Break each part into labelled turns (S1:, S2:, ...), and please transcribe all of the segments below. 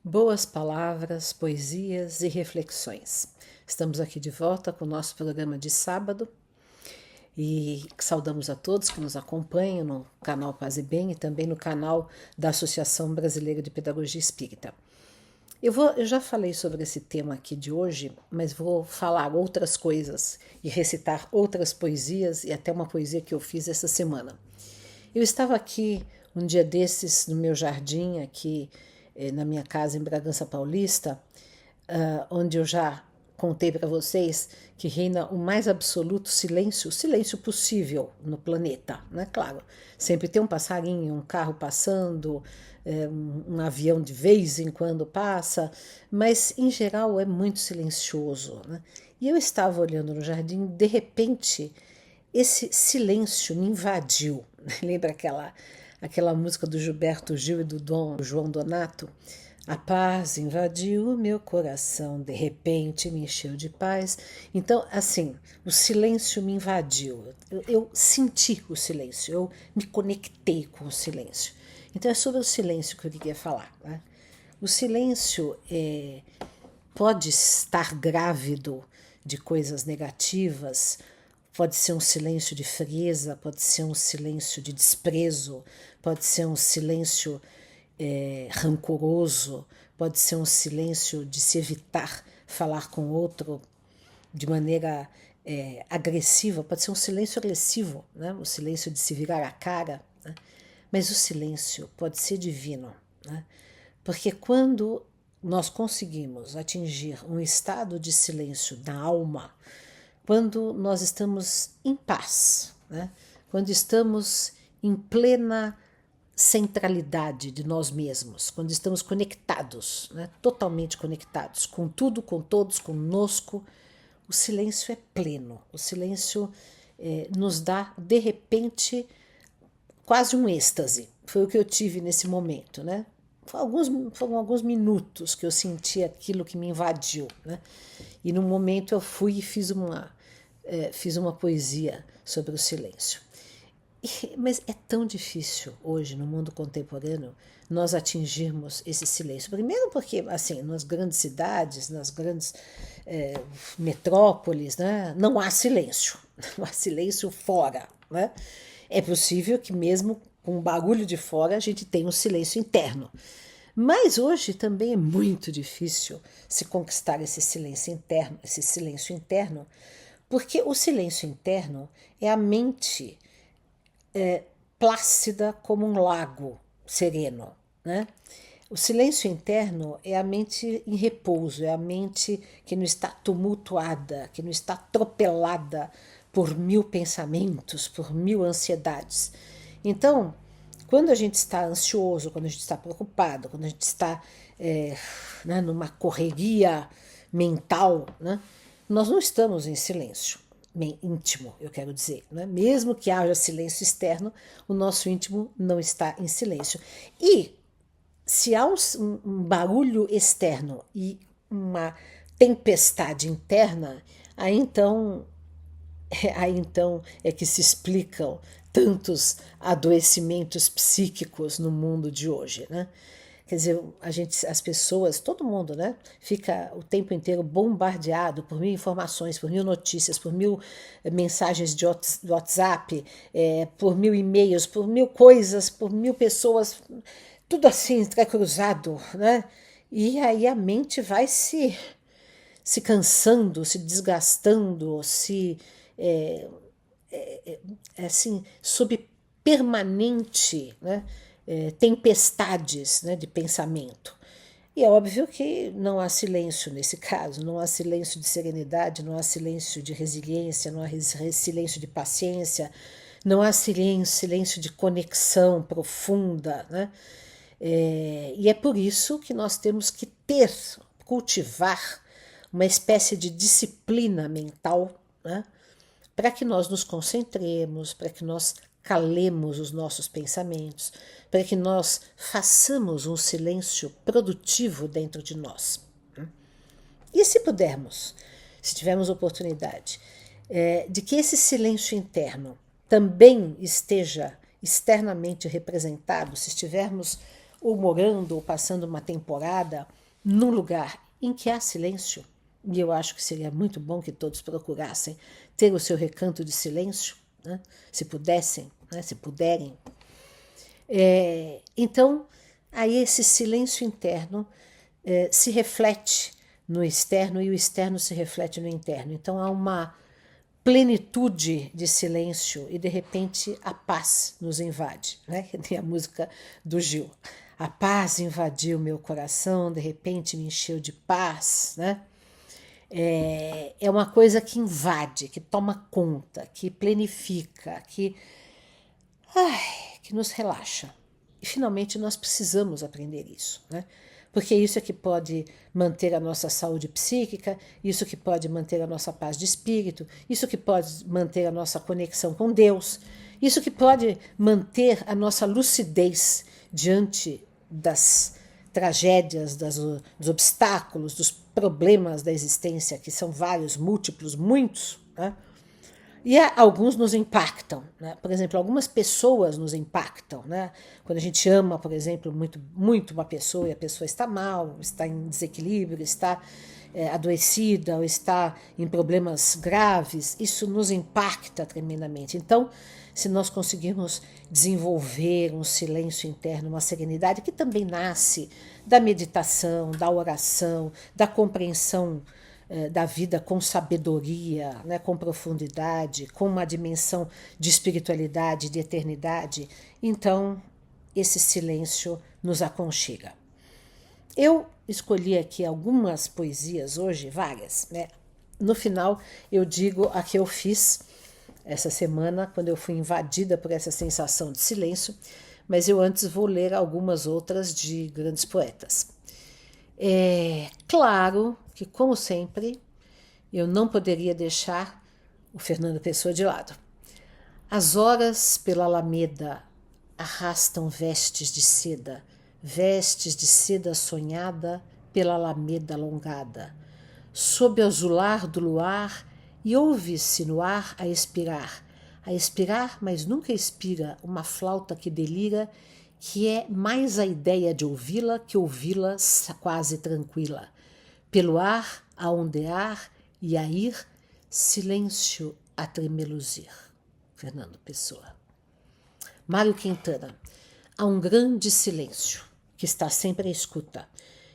S1: Boas palavras, poesias e reflexões. Estamos aqui de volta com o nosso programa de sábado e saudamos a todos que nos acompanham no canal Paz e Bem e também no canal da Associação Brasileira de Pedagogia Espírita. Eu já falei sobre esse tema aqui de hoje, mas vou falar outras coisas e recitar outras poesias e até uma poesia que eu fiz essa semana. Eu estava aqui um dia desses no meu jardim, aqui na minha casa em Bragança Paulista, onde eu já contei para vocês que reina o mais absoluto silêncio, o silêncio possível no planeta, né? Claro, sempre tem um passarinho, um carro passando, um avião de vez em quando passa, mas em geral é muito silencioso, né? E eu estava olhando no jardim, de repente esse silêncio me invadiu. Lembra aquela música do Gilberto Gil e do Dom João Donato? A paz invadiu o meu coração, de repente me encheu de paz. Então, assim, o silêncio me invadiu. Eu senti o silêncio, eu me conectei com o silêncio. Então, é sobre o silêncio que eu queria falar, né? O silêncio pode estar grávido de coisas negativas, pode ser um silêncio de frieza, pode ser um silêncio de desprezo, pode ser um silêncio rancoroso, pode ser um silêncio de se evitar falar com outro de maneira agressiva, pode ser um silêncio agressivo, né? O silêncio de se virar a cara, né? Mas o silêncio pode ser divino, né? Porque quando nós conseguimos atingir um estado de silêncio na alma, quando nós estamos em paz, né? Quando estamos em plena centralidade de nós mesmos, quando estamos conectados, né? Totalmente conectados com tudo, com todos, conosco, o silêncio é pleno. O silêncio nos dá, de repente, quase um êxtase. Foi o que eu tive nesse momento, né? Foram alguns minutos que eu senti aquilo que me invadiu, né? E no momento eu fui e fiz uma poesia sobre o silêncio. Mas é tão difícil hoje, no mundo contemporâneo, nós atingirmos esse silêncio. Primeiro porque, assim, nas grandes cidades, nas grandes metrópoles, né, não há silêncio. Não há silêncio fora, né? É possível que mesmo com o barulho de fora a gente tenha um silêncio interno. Mas hoje também é muito difícil se conquistar esse silêncio interno, porque o silêncio interno é a mente plácida como um lago sereno, né? O silêncio interno é a mente em repouso, é a mente que não está tumultuada, que não está atropelada por mil pensamentos, por mil ansiedades. Então, quando a gente está ansioso, quando a gente está preocupado, quando a gente está né, numa correria mental, né, nós não estamos em silêncio íntimo, eu quero dizer. Né? Mesmo que haja silêncio externo, o nosso íntimo não está em silêncio. E se há um barulho externo e uma tempestade interna, aí então é que se explicam tantos adoecimentos psíquicos no mundo de hoje, né? Quer dizer, as pessoas, todo mundo, né, fica o tempo inteiro bombardeado por mil informações, por mil notícias, por mil mensagens de WhatsApp, por mil e-mails, por mil coisas, por mil pessoas, tudo assim, entrecruzado, né? E aí a mente vai se cansando, se desgastando, assim, sob permanente, né, tempestades, né, de pensamento. E é óbvio que não há silêncio nesse caso, não há silêncio de serenidade, não há silêncio de resiliência, não há silêncio de paciência, não há silêncio de conexão profunda, né? E é por isso que nós temos que cultivar uma espécie de disciplina mental, né? Para que nós nos concentremos, para que nós calemos os nossos pensamentos, para que nós façamos um silêncio produtivo dentro de nós. E se pudermos, se tivermos oportunidade, de que esse silêncio interno também esteja externamente representado, se estivermos ou morando ou passando uma temporada num lugar em que há silêncio, e eu acho que seria muito bom que todos procurassem ter o seu recanto de silêncio, né? Se pudessem, né? Se puderem. Então, aí esse silêncio interno se reflete no externo e o externo se reflete no interno. Então há uma plenitude de silêncio e de repente a paz nos invade, né? Tem a música do Gil. A paz invadiu meu coração, de repente me encheu de paz, né? É uma coisa que invade, que toma conta, que plenifica, que nos relaxa. E finalmente nós precisamos aprender isso, né? Porque isso é que pode manter a nossa saúde psíquica, isso que pode manter a nossa paz de espírito, isso que pode manter a nossa conexão com Deus, isso que pode manter a nossa lucidez diante das tragédias, dos obstáculos, dos problemas da existência, que são vários, múltiplos, muitos, né? E alguns nos impactam, né? Por exemplo, algumas pessoas nos impactam, né? Quando a gente ama, por exemplo, muito, muito uma pessoa e a pessoa está mal, está em desequilíbrio, está adoecida ou está em problemas graves, isso nos impacta tremendamente. Então, se nós conseguirmos desenvolver um silêncio interno, uma serenidade que também nasce da meditação, da oração, da compreensão da vida com sabedoria, né, com profundidade, com uma dimensão de espiritualidade, de eternidade, então esse silêncio nos aconchega. Eu escolhi aqui algumas poesias hoje, várias, né? No final eu digo a que eu fiz essa semana, quando eu fui invadida por essa sensação de silêncio, mas eu antes vou ler algumas outras de grandes poetas. É claro que, como sempre, eu não poderia deixar o Fernando Pessoa de lado. As horas pela Alameda arrastam vestes de seda sonhada pela Alameda alongada, sob o azular do luar, e ouve-se no ar a expirar, mas nunca expira uma flauta que delira, que é mais a ideia de ouvi-la que ouvi-la quase tranquila. Pelo ar a ondear e a ir, silêncio a tremeluzir. Fernando Pessoa. Mário Quintana. Há um grande silêncio que está sempre à escuta.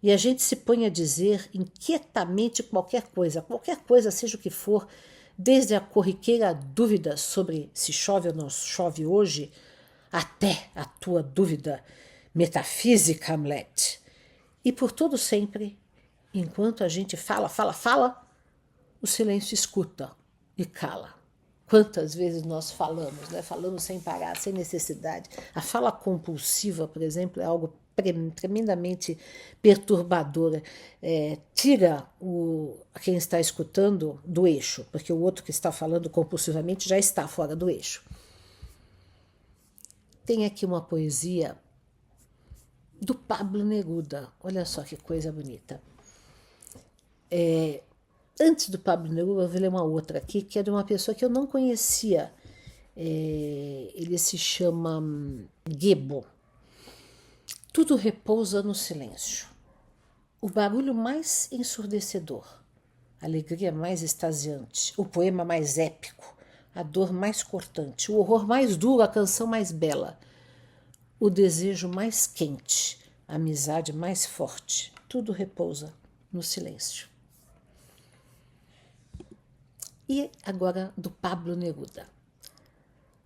S1: E a gente se põe a dizer inquietamente qualquer coisa, seja o que for, desde a corriqueira dúvida sobre se chove ou não chove hoje, até a tua dúvida metafísica, Hamlet. E por todo sempre, enquanto a gente fala, o silêncio escuta e cala. Quantas vezes nós falamos, né? Falamos sem parar, sem necessidade. A fala compulsiva, por exemplo, é algo tremendamente perturbadora. Tira quem está escutando do eixo, porque o outro que está falando compulsivamente já está fora do eixo. Tem aqui uma poesia do Pablo Neruda. Olha só que coisa bonita. Antes do Pablo Neruda, eu vou ler uma outra aqui, que é de uma pessoa que eu não conhecia. Ele se chama Gebo. Tudo repousa no silêncio. O barulho mais ensurdecedor, a alegria mais extasiante, o poema mais épico, a dor mais cortante, o horror mais duro, a canção mais bela, o desejo mais quente, a amizade mais forte, tudo repousa no silêncio. E agora do Pablo Neruda.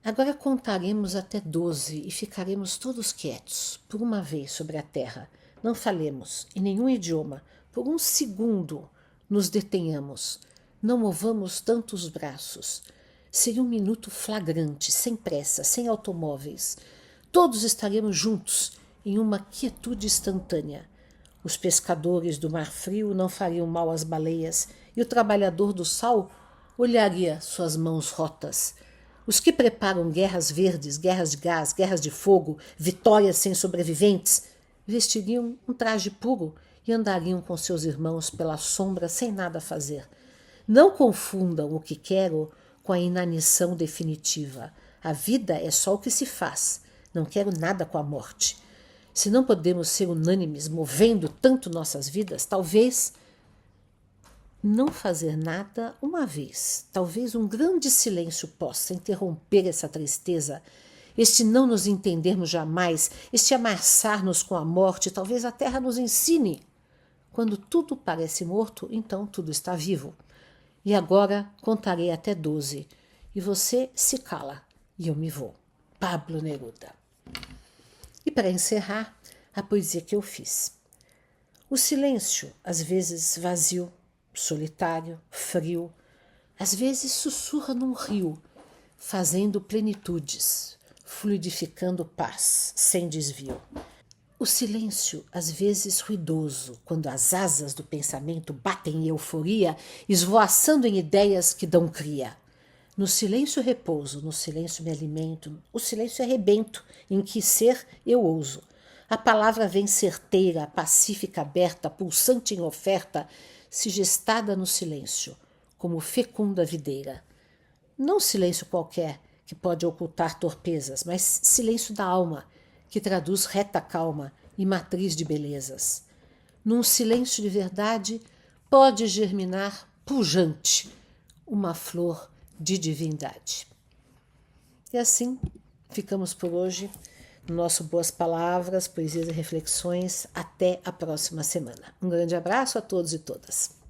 S1: Agora contaremos até 12 e ficaremos todos quietos, por uma vez sobre a terra. Não falemos em nenhum idioma, por um segundo nos detenhamos. Não movamos tantos braços. Seria um minuto flagrante, sem pressa, sem automóveis. Todos estaremos juntos, em uma quietude instantânea. Os pescadores do mar frio não fariam mal às baleias, e o trabalhador do sal olharia suas mãos rotas. Os que preparam guerras verdes, guerras de gás, guerras de fogo, vitórias sem sobreviventes, vestiriam um traje puro e andariam com seus irmãos pela sombra sem nada fazer. Não confundam o que quero com a inanição definitiva. A vida é só o que se faz. Não quero nada com a morte. Se não podemos ser unânimes movendo tanto nossas vidas, talvez não fazer nada uma vez, talvez um grande silêncio possa interromper essa tristeza, este não nos entendermos jamais, este amassar-nos com a morte, talvez a terra nos ensine. Quando tudo parece morto, então tudo está vivo. E agora contarei até 12, e você se cala, e eu me vou. Pablo Neruda. E para encerrar, a poesia que eu fiz. O silêncio, às vezes vazio, solitário, frio, às vezes sussurra num rio, fazendo plenitudes, fluidificando paz, sem desvio. O silêncio, às vezes ruidoso, quando as asas do pensamento batem em euforia, esvoaçando em ideias que dão cria. No silêncio repouso, no silêncio me alimento, o silêncio é rebento, em que ser eu ouso. A palavra vem certeira, pacífica, aberta, pulsante em oferta, se gestada no silêncio, como fecunda videira. Não silêncio qualquer, que pode ocultar torpezas, mas silêncio da alma, que traduz reta calma e matriz de belezas. Num silêncio de verdade, pode germinar pujante uma flor de divindade. E assim, ficamos por hoje no nosso Boas Palavras, Poesias e Reflexões. Até a próxima semana. Um grande abraço a todos e todas.